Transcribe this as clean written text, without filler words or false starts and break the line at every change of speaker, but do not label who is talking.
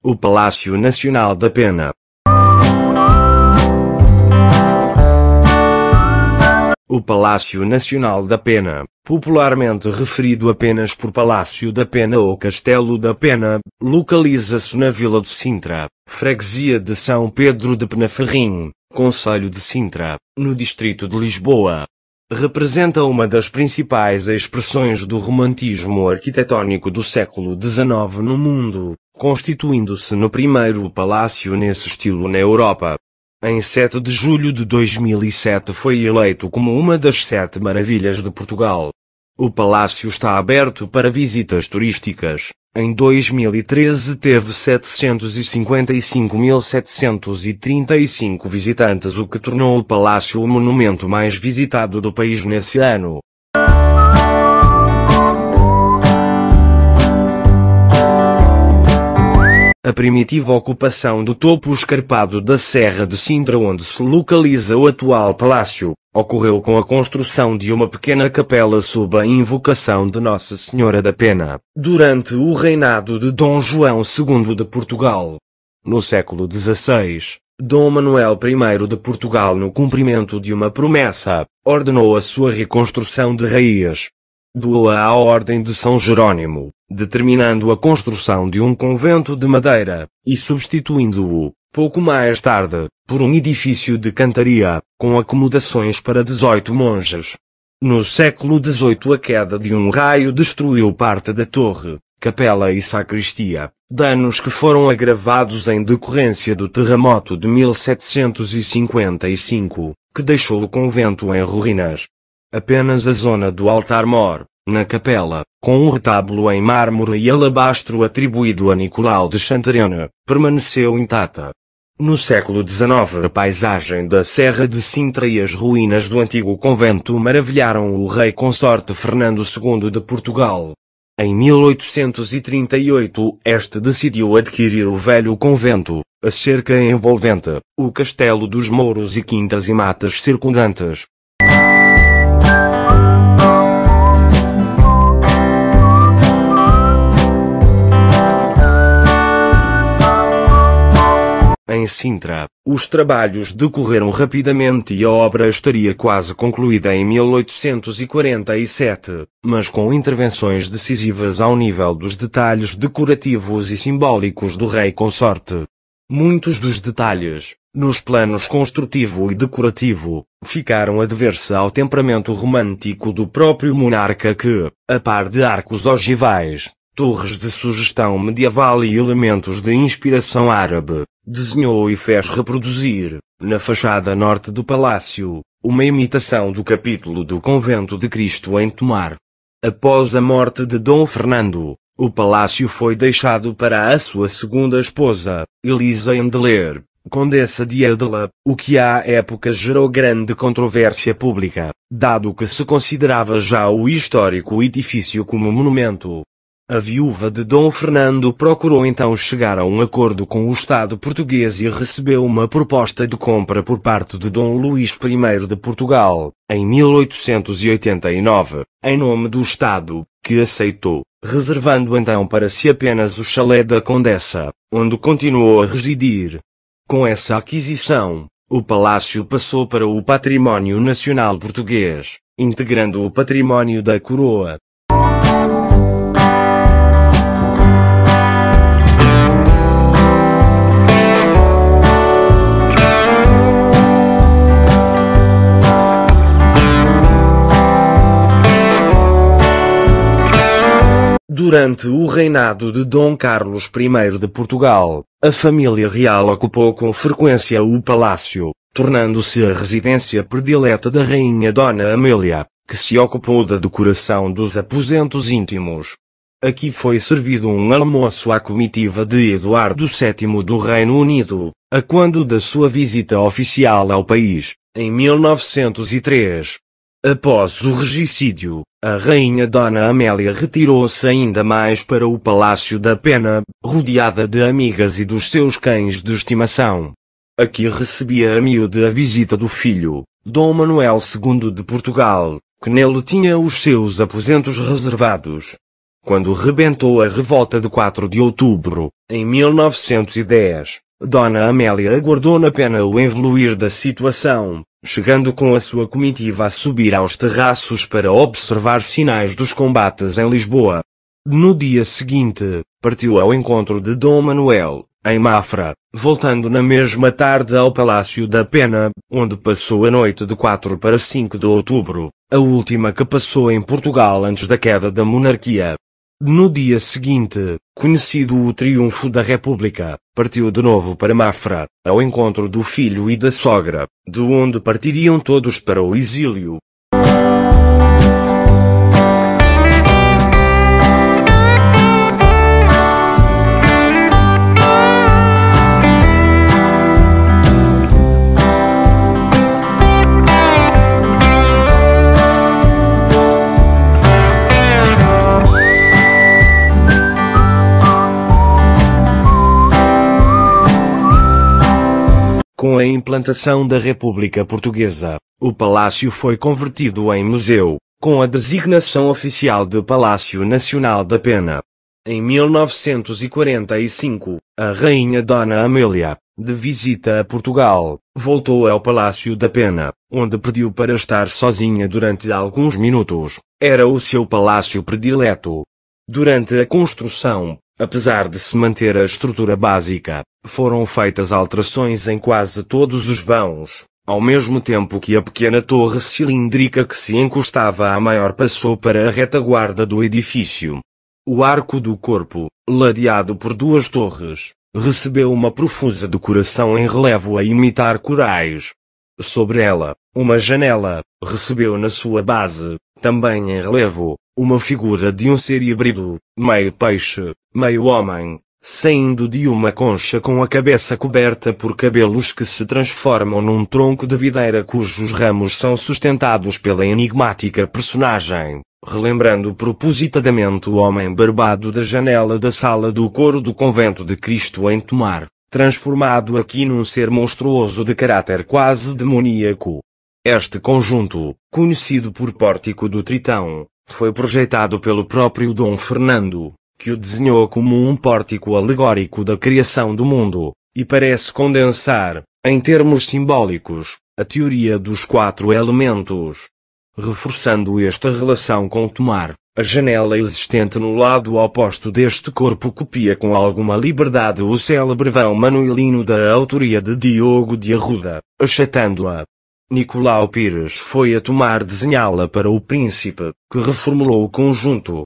O Palácio Nacional da Pena. O Palácio Nacional da Pena, popularmente referido apenas por Palácio da Pena ou Castelo da Pena, localiza-se na Vila de Sintra, freguesia de São Pedro de Penaferrim, concelho de Sintra, no distrito de Lisboa. Representa uma das principais expressões do romantismo arquitetónico do século XIX no mundo, constituindo-se no primeiro palácio nesse estilo na Europa. Em 7 de julho de 2007 foi eleito como uma das 7 maravilhas de Portugal. O palácio está aberto para visitas turísticas. Em 2013 teve 755.735 visitantes, o que tornou o palácio o monumento mais visitado do país nesse ano. A primitiva ocupação do topo escarpado da Serra de Sintra, onde se localiza o atual palácio, ocorreu com a construção de uma pequena capela sob a invocação de Nossa Senhora da Pena, durante o reinado de Dom João II de Portugal. No século XVI, Dom Manuel I de Portugal, no cumprimento de uma promessa, ordenou a sua reconstrução de raiz. Doou-a à Ordem de São Jerónimo, determinando a construção de um convento de madeira, e substituindo-o, pouco mais tarde, por um edifício de cantaria, com acomodações para 18 monges. No século XVIII, a queda de um raio destruiu parte da torre, capela e sacristia, danos que foram agravados em decorrência do terremoto de 1755, que deixou o convento em ruínas. Apenas a zona do altar-mor, na capela, com um retábulo em mármore e alabastro atribuído a Nicolau de Chantereune, permaneceu intacta. No século XIX, a paisagem da Serra de Sintra e as ruínas do antigo convento maravilharam o rei consorte Fernando II de Portugal. Em 1838, este decidiu adquirir o velho convento, a cerca envolvente, o castelo dos Mouros e quintas e matas circundantes. Em Sintra, os trabalhos decorreram rapidamente e a obra estaria quase concluída em 1847, mas com intervenções decisivas ao nível dos detalhes decorativos e simbólicos do rei consorte. Muitos dos detalhes, nos planos construtivo e decorativo, ficaram a dever-se ao temperamento romântico do próprio monarca que, a par de arcos ogivais, torres de sugestão medieval e elementos de inspiração árabe, desenhou e fez reproduzir, na fachada norte do palácio, uma imitação do capítulo do Convento de Cristo em Tomar. Após a morte de Dom Fernando, o palácio foi deixado para a sua segunda esposa, Elisa Endeler, Condessa de Edela, o que à época gerou grande controvérsia pública, dado que se considerava já o histórico edifício como monumento. A viúva de Dom Fernando procurou então chegar a um acordo com o Estado português e recebeu uma proposta de compra por parte de Dom Luís I de Portugal, em 1889, em nome do Estado, que aceitou, reservando então para si apenas o chalé da Condessa, onde continuou a residir. Com essa aquisição, o palácio passou para o Património Nacional Português, integrando o património da Coroa. Durante o reinado de Dom Carlos I de Portugal, a família real ocupou com frequência o palácio, tornando-se a residência predileta da rainha Dona Amélia, que se ocupou da decoração dos aposentos íntimos. Aqui foi servido um almoço à comitiva de Eduardo VII do Reino Unido, a quando da sua visita oficial ao país, em 1903. Após o regicídio, a rainha Dona Amélia retirou-se ainda mais para o Palácio da Pena, rodeada de amigas e dos seus cães de estimação. Aqui recebia a miúde a visita do filho, Dom Manuel II de Portugal, que nele tinha os seus aposentos reservados. quando rebentou a revolta de 4 de outubro, em 1910, Dona Amélia aguardou na pena o evoluir da situação, chegando com a sua comitiva a subir aos terraços para observar sinais dos combates em Lisboa. No dia seguinte, partiu ao encontro de Dom Manuel, em Mafra, voltando na mesma tarde ao Palácio da Pena, onde passou a noite de 4 para 5 de outubro, a última que passou em Portugal antes da queda da monarquia. No dia seguinte, conhecido o triunfo da República, partiu de novo para Mafra, ao encontro do filho e da sogra, de onde partiriam todos para o exílio. Com a implantação da República Portuguesa, o palácio foi convertido em museu, com a designação oficial de Palácio Nacional da Pena. Em 1945, a rainha Dona Amélia, de visita a Portugal, voltou ao Palácio da Pena, onde pediu para estar sozinha durante alguns minutos. Era o seu palácio predileto. Durante a construção, apesar de se manter a estrutura básica, foram feitas alterações em quase todos os vãos, ao mesmo tempo que a pequena torre cilíndrica que se encostava à maior passou para a retaguarda do edifício. O arco do corpo, ladeado por 2 torres, recebeu uma profusa decoração em relevo a imitar corais. Sobre ela, uma janela, recebeu na sua base, também em relevo, uma figura de um ser híbrido, meio peixe, meio homem, saindo de uma concha com a cabeça coberta por cabelos que se transformam num tronco de videira cujos ramos são sustentados pela enigmática personagem, relembrando propositadamente o homem barbado da janela da sala do coro do convento de Cristo em Tomar, transformado aqui num ser monstruoso de caráter quase demoníaco. Este conjunto, conhecido por Pórtico do Tritão, foi projetado pelo próprio Dom Fernando, que o desenhou como um pórtico alegórico da criação do mundo, e parece condensar, em termos simbólicos, a teoria dos 4 elementos. Reforçando esta relação com Tomar, a janela existente no lado oposto deste corpo copia com alguma liberdade o célebre vão manuelino da autoria de Diogo de Arruda, achatando-a. Nicolau Pires foi a Tomar desenhá-la para o príncipe, que reformulou o conjunto,